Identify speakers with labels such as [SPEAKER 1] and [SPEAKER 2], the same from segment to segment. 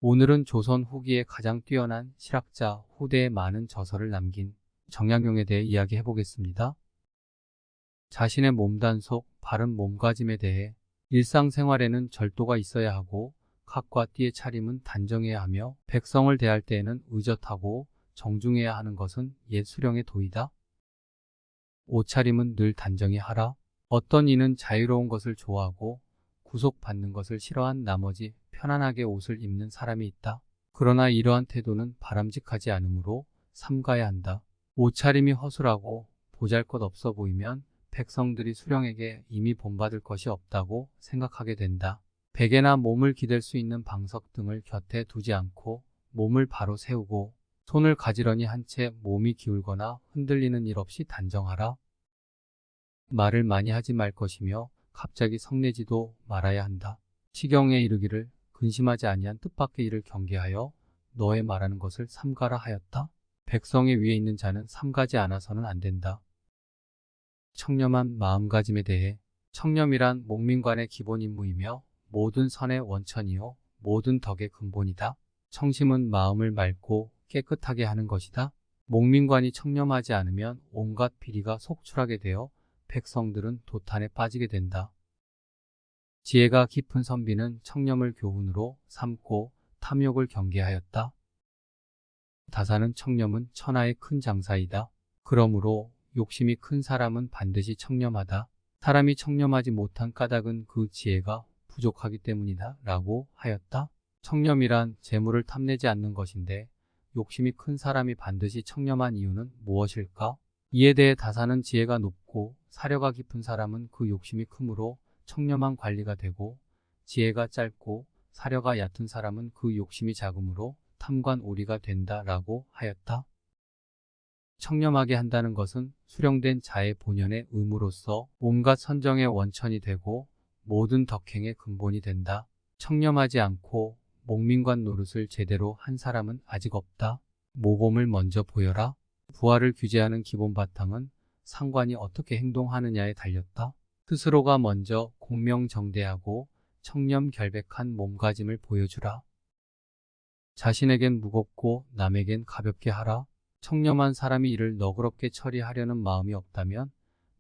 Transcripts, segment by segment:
[SPEAKER 1] 오늘은 조선 후기에 가장 뛰어난 실학자, 후대에 많은 저서를 남긴 정약용에 대해 이야기해 보겠습니다. 자신의 몸단속, 바른 몸가짐에 대해 일상생활에는 절도가 있어야 하고 각과 띠의 차림은 단정해야 하며 백성을 대할 때에는 의젓하고 정중해야 하는 것은 옛 수령의 도이다. 옷차림은 늘 단정히 하라. 어떤 이는 자유로운 것을 좋아하고 구속받는 것을 싫어한 나머지 편안하게 옷을 입는 사람이 있다. 그러나 이러한 태도는 바람직하지 않으므로 삼가야 한다. 옷차림이 허술하고 보잘것없어 보이면 백성들이 수령에게 이미 본받을 것이 없다고 생각하게 된다. 베개나 몸을 기댈 수 있는 방석 등을 곁에 두지 않고 몸을 바로 세우고 손을 가지런히 한 채 몸이 기울거나 흔들리는 일 없이 단정하라. 말을 많이 하지 말 것이며 갑자기 성내지도 말아야 한다. 시경에 이르기를 근심하지 아니한 뜻밖의 일을 경계하여 너의 말하는 것을 삼가라 하였다. 백성의 위에 있는 자는 삼가지 않아서는 안 된다. 청렴한 마음가짐에 대해 청렴이란 목민관의 기본 임무이며 모든 선의 원천이요 모든 덕의 근본이다. 청심은 마음을 맑고 깨끗하게 하는 것이다. 목민관이 청렴하지 않으면 온갖 비리가 속출하게 되어 백성들은 도탄에 빠지게 된다. 지혜가 깊은 선비는 청렴을 교훈으로 삼고 탐욕을 경계하였다. 다사는 청렴은 천하의 큰 장사이다. 그러므로 욕심이 큰 사람은 반드시 청렴하다. 사람이 청렴하지 못한 까닭은 그 지혜가 부족하기 때문이다 라고 하였다. 청렴이란 재물을 탐내지 않는 것인데 욕심이 큰 사람이 반드시 청렴한 이유는 무엇일까? 이에 대해 다사는 지혜가 높고 사려가 깊은 사람은 그 욕심이 크므로 청렴한 관리가 되고 지혜가 짧고 사려가 얕은 사람은 그 욕심이 작으므로 탐관오리가 된다라고 하였다. 청렴하게 한다는 것은 수령된 자의 본연의 의무로서 온갖 선정의 원천이 되고 모든 덕행의 근본이 된다. 청렴하지 않고 목민관 노릇을 제대로 한 사람은 아직 없다. 모범을 먼저 보여라. 부하를 규제하는 기본 바탕은 상관이 어떻게 행동하느냐에 달렸다. 스스로가 먼저 공명정대하고 청렴결백한 몸가짐을 보여주라. 자신에겐 무겁고 남에겐 가볍게 하라. 청렴한 사람이 이를 너그럽게 처리하려는 마음이 없다면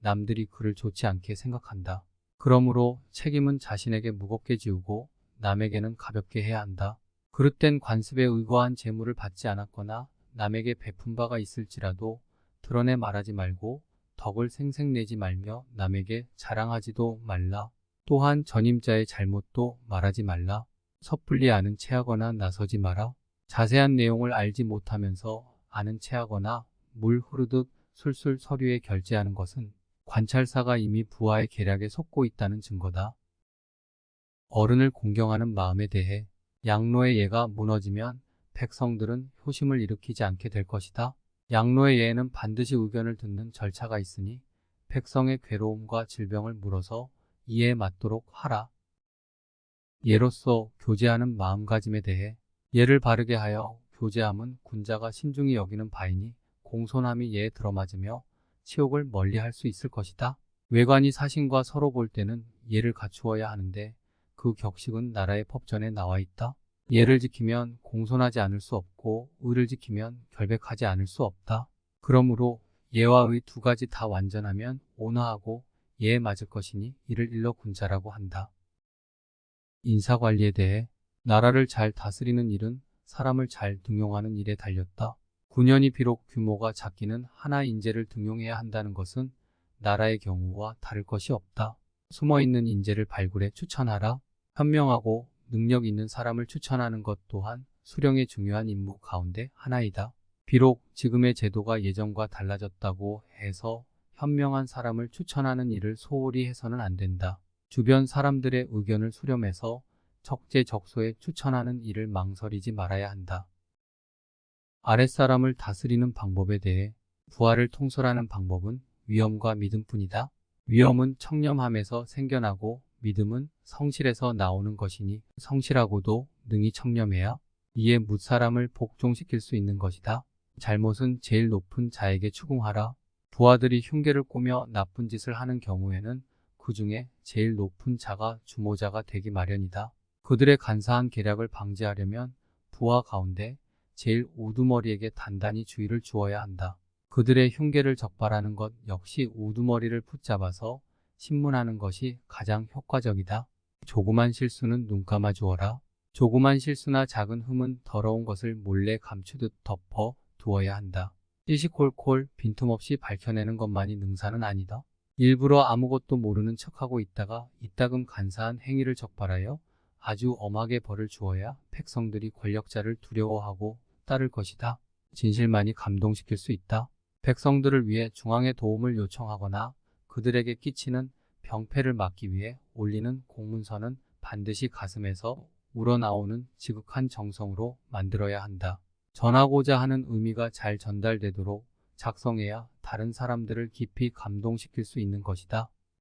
[SPEAKER 1] 남들이 그를 좋지 않게 생각한다. 그러므로 책임은 자신에게 무겁게 지우고 남에게는 가볍게 해야 한다. 그릇된 관습에 의거한 재물을 받지 않았거나 남에게 베푼 바가 있을지라도 드러내 말하지 말고 덕을 생색내지 말며 남에게 자랑하지도 말라. 또한 전임자의 잘못도 말하지 말라. 섣불리 아는 체하거나 나서지 마라. 자세한 내용을 알지 못하면서 아는 체하거나 물 흐르듯 술술 서류에 결제하는 것은 관찰사가 이미 부하의 계략에 속고 있다는 증거다. 어른을 공경하는 마음에 대해 양로의 예가 무너지면 백성들은 효심을 일으키지 않게 될 것이다. 양로의 예에는 반드시 의견을 듣는 절차가 있으니 백성의 괴로움과 질병을 물어서 이해에 맞도록 하라. 예로서 교제하는 마음가짐에 대해 예를 바르게 하여 교제함은 군자가 신중히 여기는 바이니 공손함이 예에 들어맞으며 치욕을 멀리할 수 있을 것이다. 외관이 사신과 서로 볼 때는 예를 갖추어야 하는데 그 격식은 나라의 법전에 나와 있다. 예를 지키면 공손하지 않을 수 없고 의를 지키면 결백하지 않을 수 없다. 그러므로 예와 의 두 가지 다 완전하면 온화하고 예에 맞을 것이니 이를 일러 군자라고 한다. 인사관리에 대해 나라를 잘 다스리는 일은 사람을 잘 등용하는 일에 달렸다. 군현이 비록 규모가 작기는 하나 인재를 등용해야 한다는 것은 나라의 경우와 다를 것이 없다. 숨어있는 인재를 발굴해 추천하라. 현명하고 능력 있는 사람을 추천하는 것 또한 수령의 중요한 임무 가운데 하나이다. 비록 지금의 제도가 예전과 달라졌다고 해서 현명한 사람을 추천하는 일을 소홀히 해서는 안 된다. 주변 사람들의 의견을 수렴해서 적재적소에 추천하는 일을 망설이지 말아야 한다. 아랫사람을 다스리는 방법에 대해 부하를 통솔하는 방법은 위엄과 믿음뿐이다. 위엄은 청렴함에서 생겨나고 믿음은 성실에서 나오는 것이니 성실하고도 능히 청렴해야 이에 뭇사람을 복종시킬 수 있는 것이다. 잘못은 제일 높은 자에게 추궁하라. 부하들이 흉계를 꾸며 나쁜 짓을 하는 경우에는 그 중에 제일 높은 자가 주모자가 되기 마련이다. 그들의 간사한 계략을 방지하려면 부하 가운데 제일 우두머리에게 단단히 주의를 주어야 한다. 그들의 흉계를 적발하는 것 역시 우두머리를 붙잡아서 신문하는 것이 가장 효과적이다. 조그만 실수는 눈 감아 주어라. 조그만 실수나 작은 흠은 더러운 것을 몰래 감추듯 덮어 두어야 한다. 시시콜콜 빈틈없이 밝혀내는 것만이 능사는 아니다. 일부러 아무것도 모르는 척하고 있다가 이따금 간사한 행위를 적발하여 아주 엄하게 벌을 주어야 백성들이 권력자를 두려워하고 따를 것이다. 진실만이 감동시킬 수 있다. 백성들을 위해 중앙의 도움을 요청하거나 그들에게 끼치는 병폐를 막기 위해 올리는 공문서는 반드시 가슴에서 우러나오는 지극한 정성으로 만들어야 한다. 전하고자 하는 의미가 잘 전달되도록 작성해야 다른 사람들을 깊이 감동시킬 수 있는 것이다.